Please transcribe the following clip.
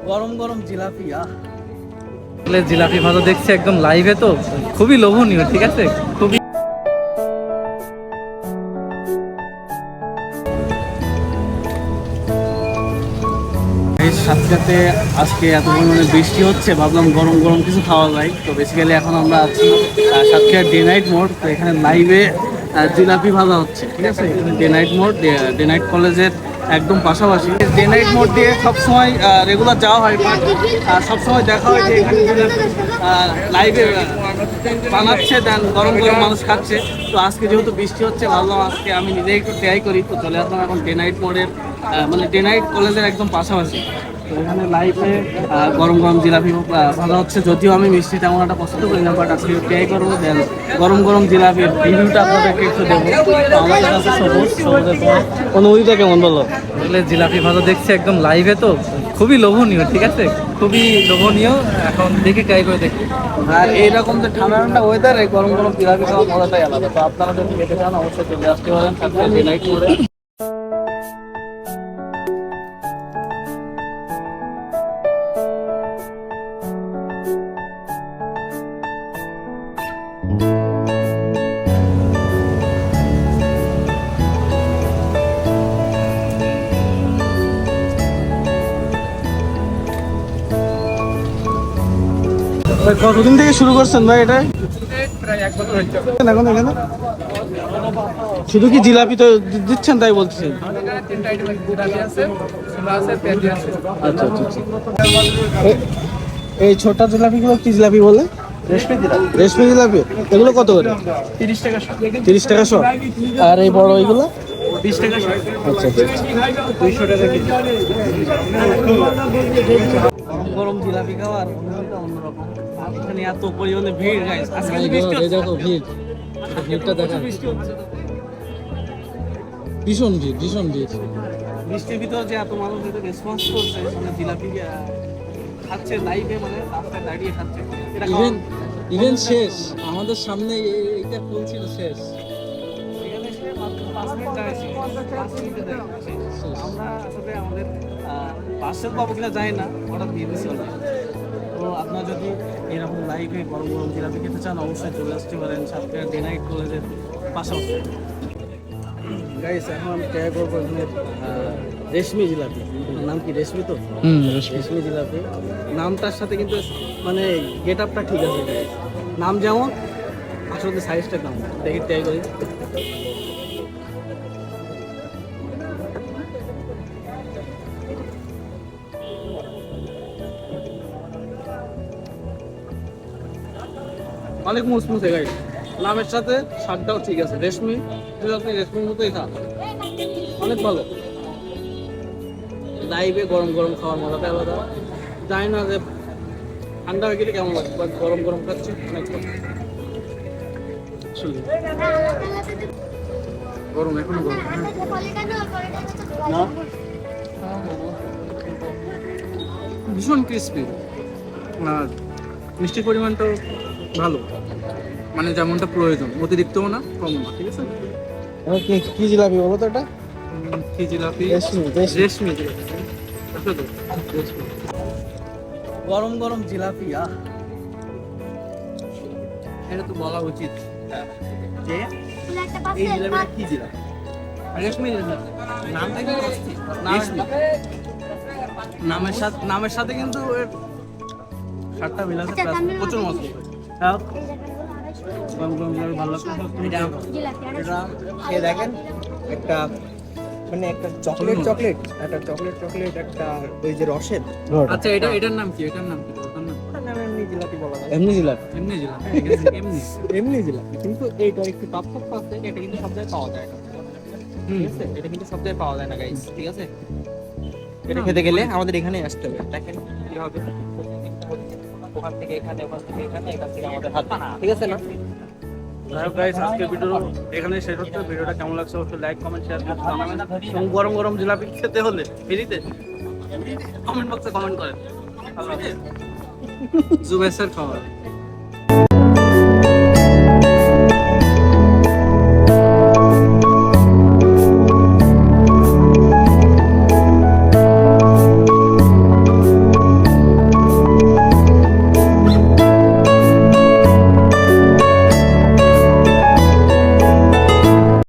গরম গরম জিলাপি। জিলাপি ভাজা দেখছি একদম লাইভে, তো খুবই লোভনীয়। ঠিক আছে, খুবই সাথে আজকে এত পরিমাণে বৃষ্টি হচ্ছে, ভাবলাম গরম গরম কিছু খাওয়া যায়। তো বেসিক্যালি এখন আমরা আছি সাতক্ষীরা ডে নাইট মোড়। তো এখানে লাইভে জিলাপি ভাজা হচ্ছে। ঠিক আছে, এখানে ডে নাইট মোড়, ডে নাইট কলেজের একদম পাশাপাশি। ডে নাইট মোড় দিয়ে সবসময় রেগুলার যাওয়া হয়, বাট সবসময় দেখা হয় যে এখানে লাইভে বানাচ্ছে, দেন গরম গরম মানুষ খাচ্ছে। তো আজকে যেহেতু বৃষ্টি হচ্ছে, ভাবলাম আজকে আমি নিজেই একটু ট্রাই করি। তো চলে আসলাম এখন ডে নাইট মোড়ের মানে ডে নাইট কলেজের একদম পাশাপাশি। তো এখানে লাইভে গরম গরম জিলাপি ভাজা হচ্ছে। যদিও আমি মিষ্টি তেমন একটা পছন্দ করি না, বাট আজকে ট্রাই করবো। দেন গরম গরম জিলাপির রিভিউটা আপনাদেরকে একটু দেবো। তো আমাদের কাছে সবুজের অনুভূতিটা কেমন বলো? জিলাপি ভাজা দেখছি একদম লাইভে, তো খুবই লোভনীয়। ঠিক আছে, খুবই লোভনীয়। এখন দেখে ট্রাই করে দেখি। আর এইরকম যে ঠান্ডা ঠান্ডা ওয়েদারে গরম গরম জিলাপি খাওয়ার মজাটাই আলাদা। তো আপনারা যদি খেতে চান অবশ্যই চলে আসতে পারেন ডে নাইট মোড়ে। কতদিন থেকে শুরু করছেন ভাই এটা? প্রায় 1 বছর হচ্ছে। এখন এখানে শুধু কি জিলাপি তো দিচ্ছেন তাই বলছেন? আচ্ছা আচ্ছা আচ্ছা। এই ছোটা জিলাপিগুলো কি জিলাপি বলে? রেশমি জিলাপি। এগুলো কত করে? 30 টাকা। 30 টাকা শো। আর এই বড় এইগুলো 20 টাকা। আচ্ছা আচ্ছা 200 টাকা কেজি। গরম জিলাপি খাওয়ার অনুভূতিটা অন্যরকম। এখানে এত পরিমাণে ভিড় গাইস। আজকে দেখো ভিড়, ভিড়টা দেখা। বৃষ্টি হচ্ছে, ভীষণ ভিড়, ভীষণ ভিড়। বৃষ্টির ভিতর যে এত মানুষ যেটা রেসপন্স করছে, মানে জিলাপি খাচ্ছে লাইভে, মানে রাস্তায় দাঁড়িয়ে খাচ্ছে। এটা ইভেন শেষ আমাদের সামনে এইটা ফুল ছিল শেষ। এখানে এসে মাত্র 5 মিনিট দাঁড়িয়েছি, 5 মিনিটে শেষ। আমরা আসলে আমাদের পার্সেল পাবো কিনা জানি না, অর্ডার দিয়ে দিচ্ছি অলরেডি। তো আপনারা যদি এরকম লাইভে গরম গরম জিলাপি খেতে চান অবশ্যই চলে আসতে পারেন সাতক্ষীরা ডে নাইট কলেজের পাশাপাশি। গাইস এখন আমি ট্রাই করবো এখানে রেশমি জিলাপি। নাম কি রেশমি? তো রেশমি জিলাপি নামটার সাথে কিন্তু মানে গেট আপটা ঠিক আছে। নাম যেমন আসলে সাইজটা কেমন দেখি, ট্রাই করি। অনেক মুসমুসে গাইস, নামের সাথে স্বাদটাও ঠিক আছে। রেশমি জিলাপি রেশমির মতোই খা, অনেক ভালো। লাইভে গরম গরম খাওয়ার মজাটা আলাদা। জানি না যে ঠান্ডা হয়ে গেলে কেমন লাগে, বাট গরম গরম খাচ্ছি অনেক গরম, এখনো গরম না, ভীষণ ক্রিস্পি। আর মিষ্টির পরিমাণটাও ভালো, মানে যেমনটা প্রয়োজন, অতিরিক্তও না কমও না। ঠিক আছে, কি জিলাপি বলো তো এটা? কি জিলাপি? রেশমি জিলাপি। গরম গরম জিলাপি, এটা তো বলা উচিত যে এই জিলাপিটা কি জিলাপি? রেশমি জিলাপি। নামটা কি অস্থির, নামের সাথে কিন্তু সাতটা মিলাতে প্রচুর মজা। ভালো লাগছে এটা খেয়ে দেখেন। একটা মানে একটা চকলেট একটা চকলেট একটা ওই যে রসের। আচ্ছা এটার নাম কি? এমনি জিলাপি বলা যায়। এমনি জিলাপি কিন্তু এইটা একটু টপ আছে। এটা কিন্তু সব জায়গায় পাওয়া যায় না। ঠিক আছে, এটা কিন্তু সব জায়গায় পাওয়া যায় না গাইস। ঠিক আছে, এটা খেতে গেলে আমাদের এখানে আসতে হবে। দেখেন কি হবে, ওখান থেকে এখানে, ওখান থেকে এখানে, এখান থেকে আমাদের হাত। ঠিক আছে না? গাইস আজকের ভিডিও এখানে শেষ হচ্ছে। ভিডিওটা কেমন লাগছে অবশ্যই লাইক কমেন্ট শেয়ার করতে জানাবেন। এবং গরম গরম জিলাপি খেতে হলে ফ্রিতে কমেন্ট বক্সে কমেন্ট করেন। জুবেসের খাবার।